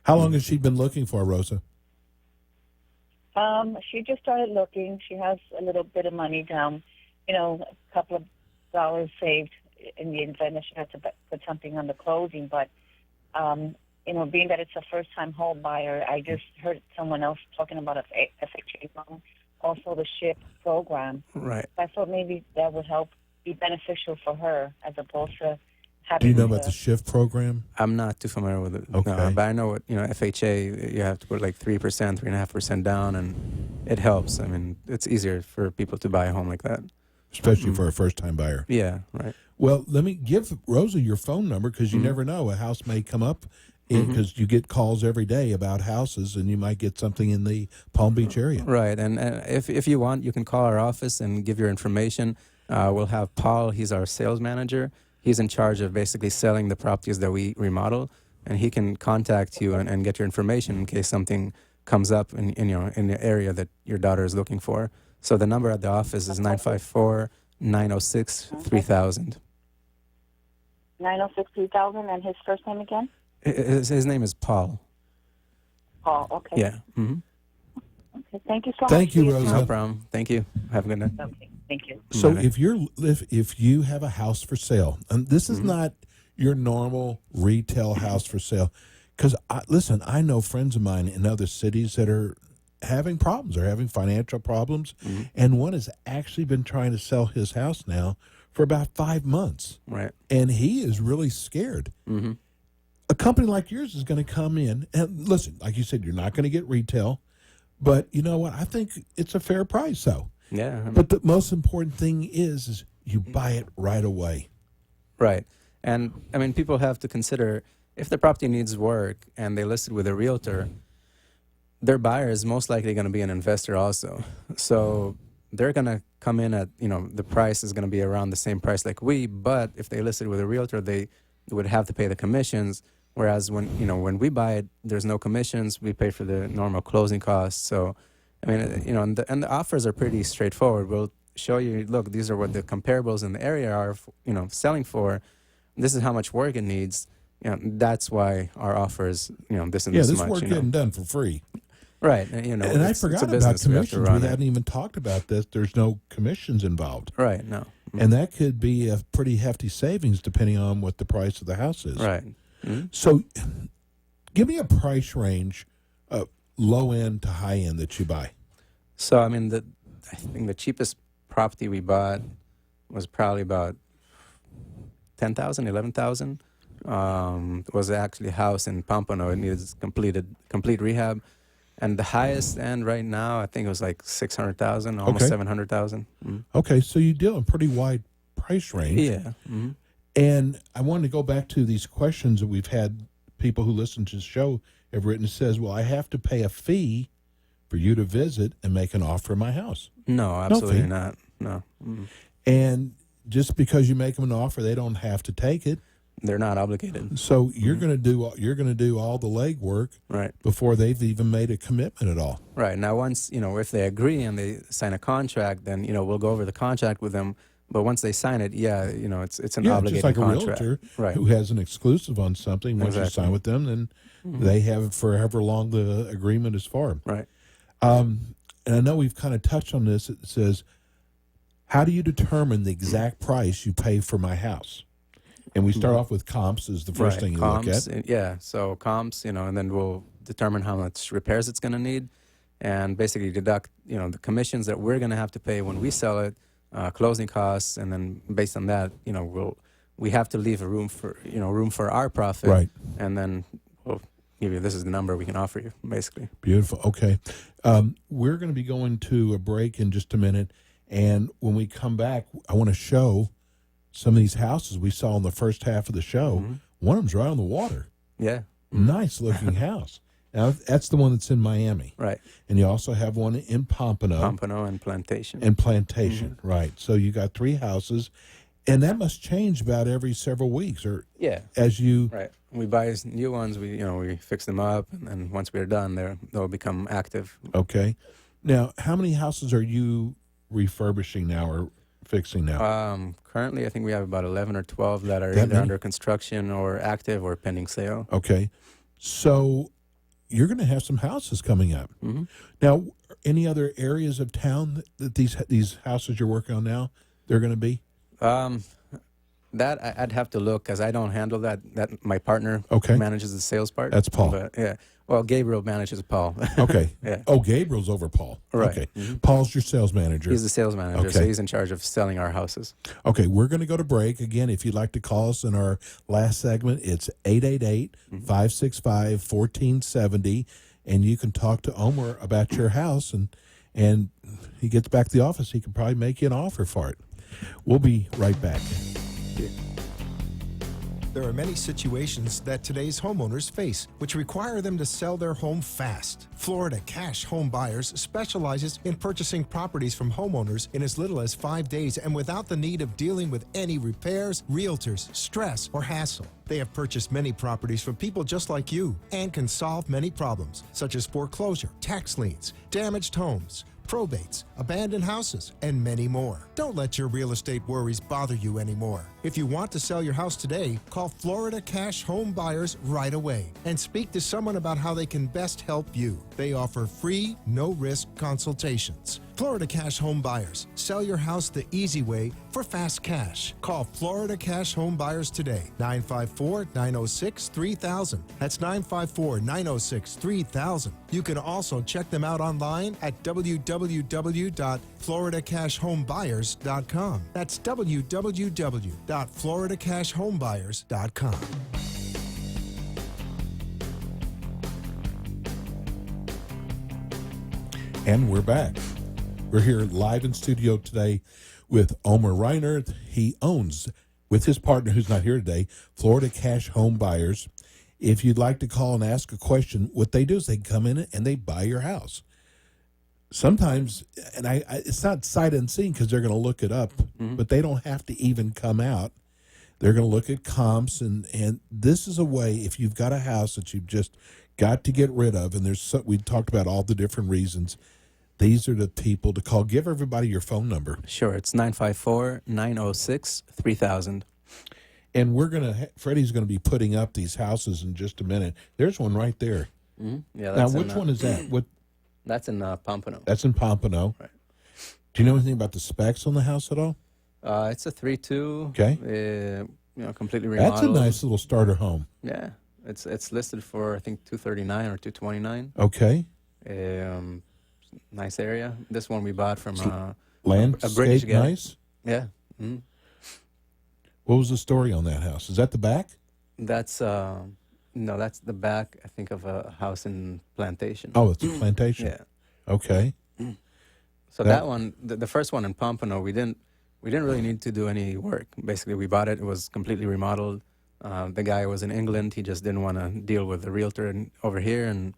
How long has she been looking for, Rosa? She just started looking. She has a little bit of money down, a couple of dollars saved in the event that she had to put something on the closing. But being that it's a first-time home buyer, I just heard someone else talking about a FHA loan, also the SHIP program. Right. I thought maybe that would help be beneficial for her as opposed to having Do you know to, about the SHIFT program? I'm not too familiar with it. Okay. No, but I know what, FHA, you have to put like 3%, 3.5% down, and it helps. I mean, it's easier for people to buy a home like that. Especially for a first-time buyer. Yeah, right. Well, let me give Rosa your phone number because you never know. A house may come up because you get calls every day about houses, and you might get something in the Palm Beach area. Right, and if you want, you can call our office and give your information. We'll have Paul. He's our sales manager. He's in charge of basically selling the properties that we remodel, and he can contact you and get your information in case something comes up in the area that your daughter is looking for. So the number at the office is 954-906-3000. 906-3000, and his first name again? His name is Paul. Paul, okay. Yeah. Mm-hmm. Okay, thank you so much. Thank you, for your Rosa. time. No problem. Thank you. Have a good night. Okay, thank you. So Right. if you have a house for sale, and this is not your normal retail house for sale, because listen, I know friends of mine in other cities that are having problems. They're having financial problems, and one has actually been trying to sell his house now for about 5 months, Right. and he is really scared. A company like yours is going to come in and listen. Like you said, you're not going to get retail, but you know what? I think it's a fair price, though. Yeah. But the most important thing is you buy it right away. Right. And, I mean, people have to consider if the property needs work and they list it with a realtor, their buyer is most likely going to be an investor also. So they're going to come in at, the price is going to be around the same price like we, but if they list it with a realtor, they would have to pay the commissions. Whereas when we buy it, there's no commissions. We pay for the normal closing costs. So, I mean, and the offers are pretty straightforward. We'll show you, look, these are what the comparables in the area are, selling for. This is how much work it needs. That's why our offers, this and Yeah, this this much. work getting done for free. Right. And I forgot about business. commissions. We hadn't even talked about this. There's no commissions involved. Right. No. And that could be a pretty hefty savings depending on what the price of the house is. Right. So give me a price range of low end to high end that you buy. So, I mean, I think the cheapest property we bought was probably about $10,000, $11,000. It was actually a house in Pompano. It needed complete rehab. And the highest end right now, I think it was like $600,000, almost Okay. $700,000. Okay, so you deal in pretty wide price range. Yeah. And I wanted to go back to these questions that we've had people who listen to the show have written. It says, well, I have to pay a fee for you to visit and make an offer in my house. No, absolutely fee. not. No. And just because you make them an offer, they don't have to take it. They're not obligated. So you're going to do all the legwork Right. before they've even made a commitment at all. Right. Now, once, if they agree and they sign a contract, then, we'll go over the contract with them. But once they sign it, it's an Yeah, obligated just like contract. a realtor Right. who has an exclusive on something. Once you Exactly. sign with them, then they have it for however long the agreement is for. Right. And I know we've kind of touched on this. It says, how do you determine the exact price you pay for my house? And we start off with comps is the first thing you look comps, at. Yeah, so comps, and then we'll determine how much repairs it's going to need and basically deduct, the commissions that we're going to have to pay when we sell it, closing costs, and then based on that, we have to leave a room for our profit. Right. And then we'll give you, this is the number we can offer you, basically. Beautiful. Okay. We're going to be going to a break in just a minute. And when we come back, I want to show some of these houses we saw in the first half of the show. One of them's right on the water. Yeah. Nice looking house. Now, that's the one that's in Miami. Right. And you also have one in Pompano. Pompano and Plantation. And Plantation, right. So you got 3 houses. And that must change about every several weeks or Yeah. as you... Right. We buy new ones, we fix them up, and then once we're done, they'll become active. Okay. Now, how many houses are you refurbishing now or fixing now? Currently, I think we have about 11 or 12 that are That either many? under construction or active or pending sale. Okay. So you're going to have some houses coming up. Mhm. Now, any other areas of town that these houses you're working on now, they're going to be? I'd have to look because I don't handle that. That my partner Okay. manages the sales part. That's Paul. But, yeah. Well, Gabriel manages Paul. Okay. Yeah. Oh, Gabriel's over Paul. Right. Okay. Paul's your sales manager. He's the sales manager, so Okay. he's in charge of selling our houses. Okay, we're going to go to break. Again, if you'd like to call us in our last segment, it's 888-565-1470, and you can talk to Omer about your house, and he gets back to the office. He can probably make you an offer for it. We'll be right back. There are many situations that today's homeowners face which require them to sell their home fast. Florida Cash Home Buyers specializes in purchasing properties from homeowners in as little as 5 days and without the need of dealing with any repairs, realtors, stress, or hassle. They have purchased many properties from people just like you and can solve many problems such as foreclosure, tax liens, damaged homes, probates, abandoned houses, and many more. Don't let your real estate worries bother you anymore. If you want to sell your house today, call Florida Cash Home Buyers right away and speak to someone about how they can best help you. They offer free, no-risk consultations. Florida Cash Home Buyers. Sell your house the easy way for fast cash. Call Florida Cash Home Buyers today. 954-906-3000. That's 954-906-3000. You can also check them out online at www.floridacashhomebuyers.com. That's www.floridacashhomebuyers.com. And we're back. We're here live in studio today with Omer Reiner. He owns, with his partner who's not here today, Florida Cash Home Buyers. If you'd like to call and ask a question, what they do is they come in and they buy your house. Sometimes, and it's not sight unseen because they're going to look it up, but they don't have to even come out. They're going to look at comps, and this is a way, if you've got a house that you've just got to get rid of, and we talked about all the different reasons, these are the people to call. Give everybody your phone number. Sure, it's 954-906-3000. And Freddie's going to be putting up these houses in just a minute. There's one right there. Yeah, Now, that's which one is that? That's in Pompano. That's in Pompano. Right. Do you know anything about the specs on the house at all? It's a 3-2. Okay. Completely remodeled. That's a nice little starter home. Yeah, it's listed for I think $239 or $229. Okay. Nice area. This one we bought from a Landscape British guy. nice. Yeah. What was the story on that house? Is that the back? That's no, that's the back. I think of a house in Plantation. Oh, it's a plantation. Yeah. Okay. So that one, the first one in Pompano, we didn't really need to do any work. Basically, we bought it. It was completely remodeled. The guy was in England. He just didn't want to deal with the realtor over here, and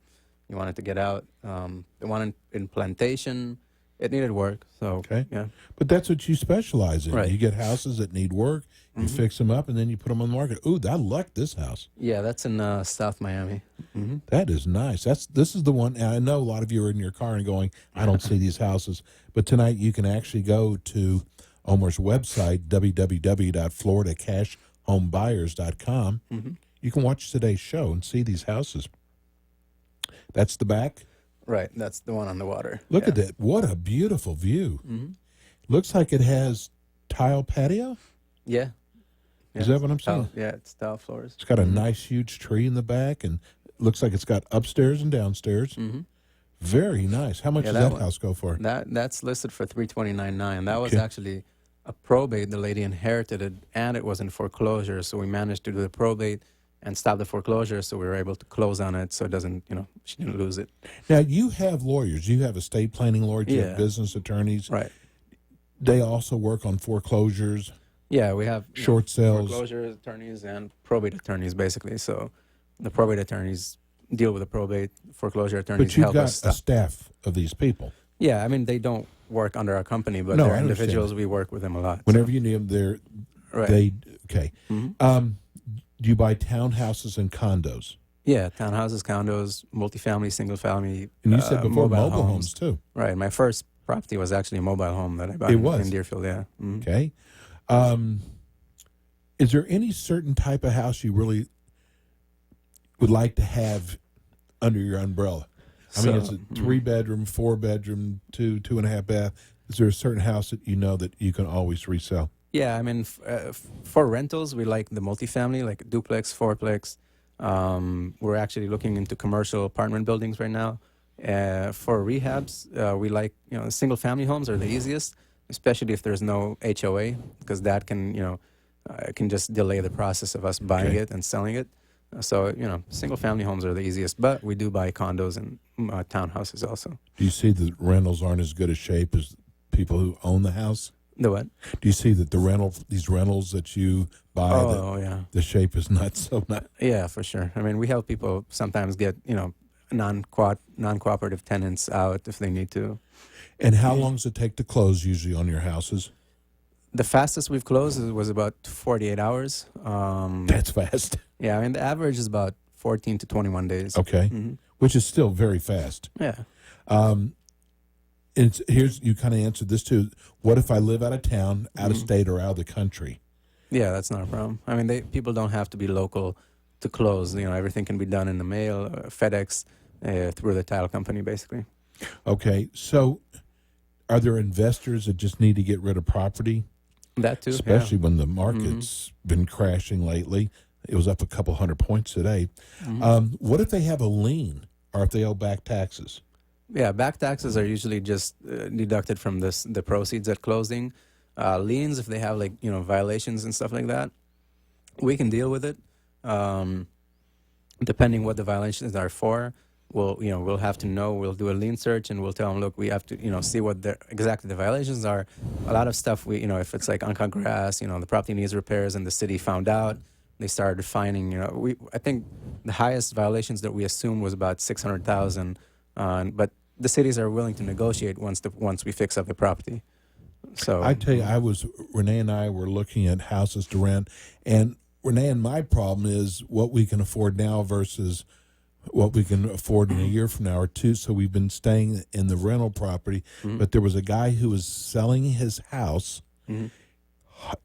he wanted to get out. The one in Plantation, it needed work. So Okay. yeah, But that's what you specialize in. Right. You get houses that need work, you fix them up, and then you put them on the market. Ooh, I like this house. yeah, that's in South Miami. That is nice. This is the one. And I know a lot of you are in your car and going, I don't see these houses. But tonight you can actually go to Omer's website, www.floridacashhomebuyers.com. You can watch today's show and see these houses. That's the back. Right, that's the one on the water. Look at that. What a beautiful view. Looks like it has tile patio. Yeah. Is that what I'm saying? Yeah, it's tile floors. It's got a nice, huge tree in the back, and looks like it's got upstairs and downstairs. Very nice. How much Yeah, does that that one- house go for? That's listed for $329,900. That was Okay. actually a probate. The lady inherited it, and it was in foreclosure. So we managed to do the probate and stop the foreclosure, so we were able to close on it, so it doesn't, she didn't lose it. Now, you have lawyers. You have estate planning lawyers. You have Yeah. business attorneys. Right. They also work on foreclosures, Yeah, we have short sales. foreclosure attorneys and probate attorneys, basically. So the probate attorneys deal with the probate. Foreclosure attorneys But you've help got us a stop. staff of these people. Yeah, I mean, they don't work under our company, but No, they're I understand. individuals. We work with them a lot. Whenever you need them, Right. Okay. Mhm. Do you buy townhouses and condos? Yeah, townhouses, condos, multifamily, single family. And you said before mobile homes too. Right. My first property was actually a mobile home that I bought It was? in Deerfield. Yeah. Mhm. Okay. Is there any certain type of house you really would like to have under your umbrella? I mean, it's a 3-bedroom, 4-bedroom, 2.5 bath. Is there a certain house that you know that you can always resell? Yeah, I mean, for rentals, we like the multifamily, like duplex, fourplex. We're actually looking into commercial apartment buildings right now. For rehabs, we like, single family homes are the easiest, especially if there's no HOA, because that can, can just delay the process of us buying it and selling it. So, single family homes are the easiest, but we do buy condos and townhouses also. Do you see that rentals aren't as good a shape as people who own the house? The what? Do you see that these rentals that you buy, Yeah. the shape is not so nice? Yeah, for sure. I mean, we help people sometimes get, non-cooperative tenants out if they need to. And how long does it take to close usually on your houses? The fastest we've closed was about 48 hours. That's fast. Yeah, I mean, the average is about 14 to 21 days. Okay, which is still very fast. Yeah. You kind of answered this too. What if I live out of town, out of state, or out of the country? Yeah, that's not a problem. I mean, people don't have to be local to close. Everything can be done in the mail, FedEx, through the title company, basically. Okay, so are there investors that just need to get rid of property? That too, especially when the market's been crashing lately. It was up a couple 100 points today. What if they have a lien, or if they owe back taxes? Yeah, back taxes are usually just deducted from the proceeds at closing. Liens, if they have violations and stuff like that, we can deal with it. Depending what the violations are for, we'll have to know. We'll do a lien search and we'll tell them, look, we have to see what exactly the violations are. A lot of stuff if it's like uncut grass, the property needs repairs and the city found out, they started fining. I think the highest violations that we assumed was about 600,000. But the cities are willing to negotiate once we fix up the property. So I tell you, Renee and I were looking at houses to rent, and Renee and my problem is what we can afford now versus what we can afford in a year from now or two. So we've been staying in the rental property, but there was a guy who was selling his house.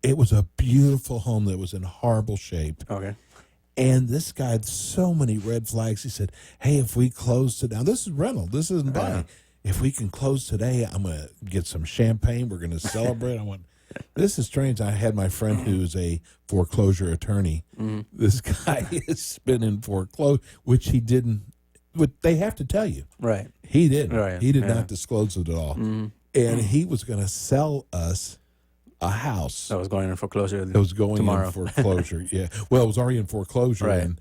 It was a beautiful home that was in horrible shape. Okay. And this guy had so many red flags. He said, hey, if we close today, now this is rental, this isn't buying. If we can close today, I'm going to get some champagne. We're going to celebrate. I went, this is strange. I had my friend who's a foreclosure attorney. This guy has been in foreclosure, which he didn't, they have to tell you. Right. He didn't. Right. He did not disclose it at all. And he was going to sell us a house. That was going in foreclosure. It was going tomorrow. in foreclosure. Yeah. Well, it was already in foreclosure. Right. And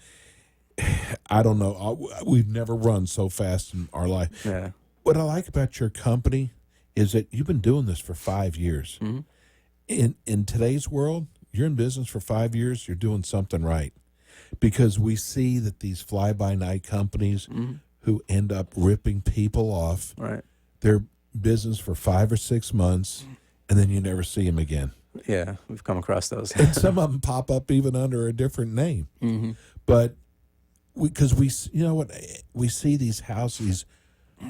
I don't know. We've never run so fast in our life. Yeah. What I like about your company is that you've been doing this for 5 years. In today's world, you're in business for 5 years, you're doing something right. Because we see that these fly-by-night companies who end up ripping people off, their business for 5 or 6 months, and then you never see them again. Yeah, we've come across those. And some of them pop up even under a different name. But because we see these houses, these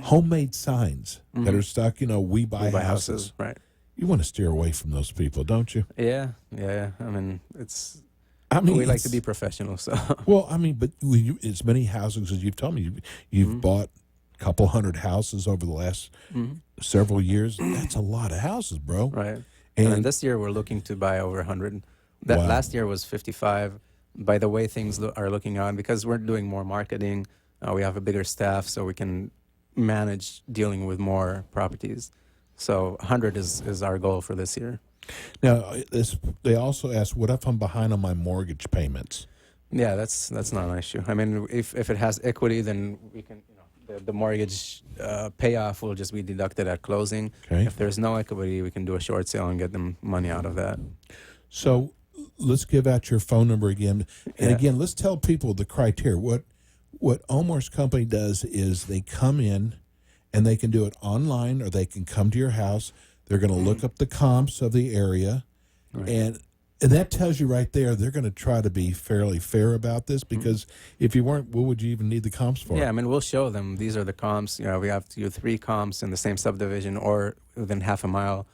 homemade signs that are stuck, we buy houses. Right. You want to steer away from those people, don't you? Yeah. I mean, we like to be professional. So. Well, I mean, but as many houses as you've told me, you've bought a couple hundred houses over the last several years. That's a lot of houses, bro. Right. And this year we're looking to buy over 100. That last year was 55. By the way things are looking on, because we're doing more marketing, we have a bigger staff, so we can manage dealing with more properties. So 100 is our goal for this year. Now, they also ask, what if I'm behind on my mortgage payments? Yeah, that's not an issue. I mean, if it has equity, then we can, the mortgage payoff will just be deducted at closing. Okay. If there's no equity, we can do a short sale and get them money out of that. So let's give out your phone number again. And again, let's tell people the criteria. What Omar's company does is they come in and they can do it online, or they can come to your house. They're going to look up the comps of the area. And that tells you right there they're going to try to be fairly fair about this, because if you weren't, what would you even need the comps for? Yeah, I mean, we'll show them these are the comps. We have to do 3 comps in the same subdivision or within half a mile,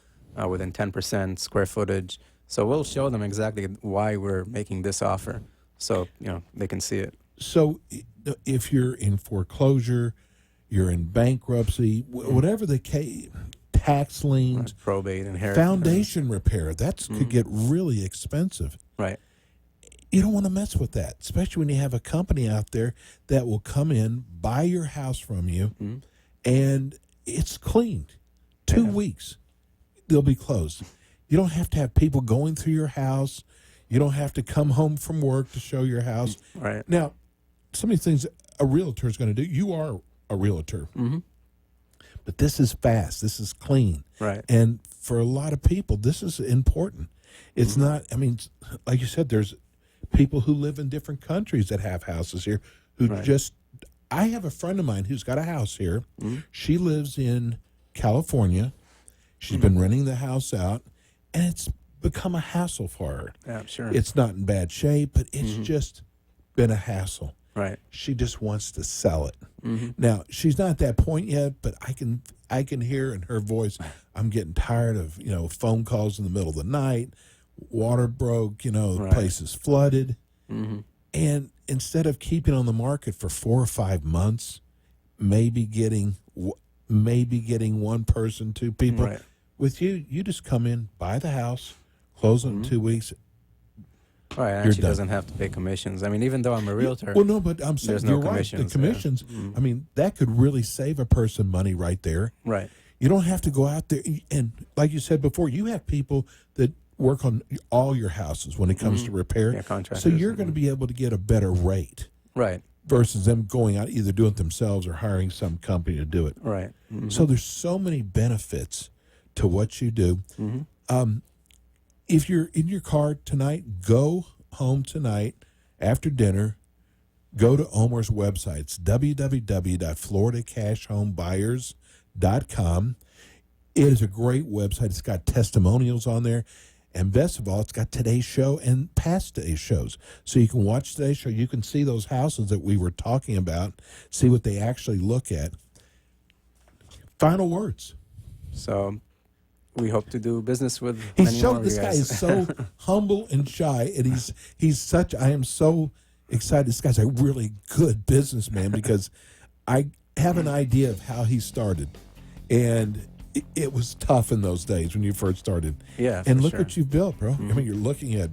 within 10% square footage. So we'll show them exactly why we're making this offer, so they can see it. So if you're in foreclosure, you're in bankruptcy, whatever the case, tax liens, probate, inheritance. foundation repair. That could get really expensive. Right. You don't want to mess with that, especially when you have a company out there that will come in, buy your house from you, and it's cleaned. 2 weeks, they'll be closed. You don't have to have people going through your house. You don't have to come home from work to show your house. Right. Now, some of these things a realtor is going to do. You are a realtor. But this is fast. This is clean. Right. And for a lot of people, this is important. It's not, I mean, like you said, there's people who live in different countries that have houses here who just, I have a friend of mine who's got a house here. She lives in California. She's been renting the house out, and it's become a hassle for her. Yeah, sure. It's not in bad shape, but it's just been a hassle. Right. She just wants to sell it. Now, she's not at that point yet, but I can hear in her voice, I'm getting tired of, phone calls in the middle of the night. Water broke, the place is flooded. And instead of keeping on the market for 4 or 5 months, maybe getting one person, 2 people. Right. With you just come in, buy the house, close it in 2 weeks. Right, and You're she done. doesn't have to pay commissions. I mean, even though I'm a realtor, Well, no, but I'm saying there's no you're right. commissions, The commissions, I mean, that could really save a person money right there. right, You don't have to go out there. And like you said before, you have people that work on all your houses when it comes to repair. Yeah, contractors. So you're going to be able to get a better rate right, versus them going out, either doing it themselves or hiring some company to do it. right. So there's so many benefits to what you do. If you're in your car tonight, go home tonight after dinner. Go to Omar's website. It's www.floridacashhomebuyers.com. It is a great website. It's got testimonials on there. And best of all, it's got today's show and past today's shows. So you can watch today's show. You can see those houses that we were talking about, see what they actually look at. Final words. So we hope to do business with He's many so more of you this guy guys. is so humble and shy, and he's such. I am so excited. This guy's a really good businessman because I have an idea of how he started, and it was tough in those days when you first started. Yeah, and for look sure. what you've built, bro. I mean, you're looking at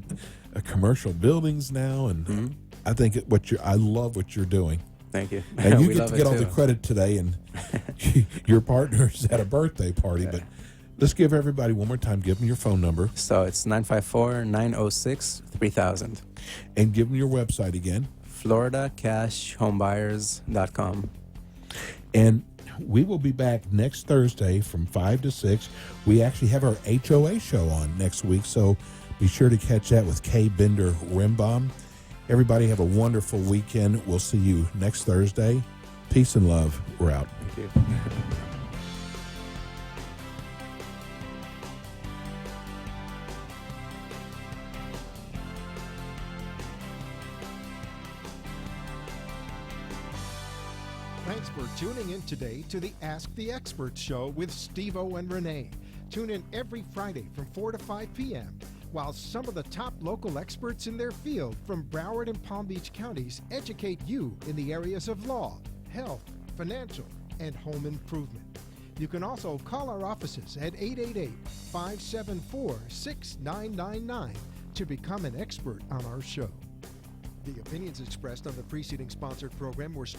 commercial buildings now, and I think I love what you're doing. Thank you. And you We get love to it get all the too. credit today, and your partner's at a birthday party. But let's give everybody one more time. Give them your phone number So it's 954-906-3000. and give them your website again. FloridaCashHomebuyers.com. And we will be back next Thursday from 5 to 6. We actually have our HOA show on next week, so be sure to catch that with Kay Bender Rimbaum. Everybody have a wonderful weekend. We'll see you next Thursday. Peace and love. We're out. Thank you. Thanks for tuning in today to the Ask the Experts show with Steve-O and Renee. Tune in every Friday from 4 to 5 p.m. while some of the top local experts in their field from Broward and Palm Beach counties educate you in the areas of law, health, financial, and home improvement. You can also call our offices at 888-574-6999 to become an expert on our show. The opinions expressed on the preceding sponsored program were strictly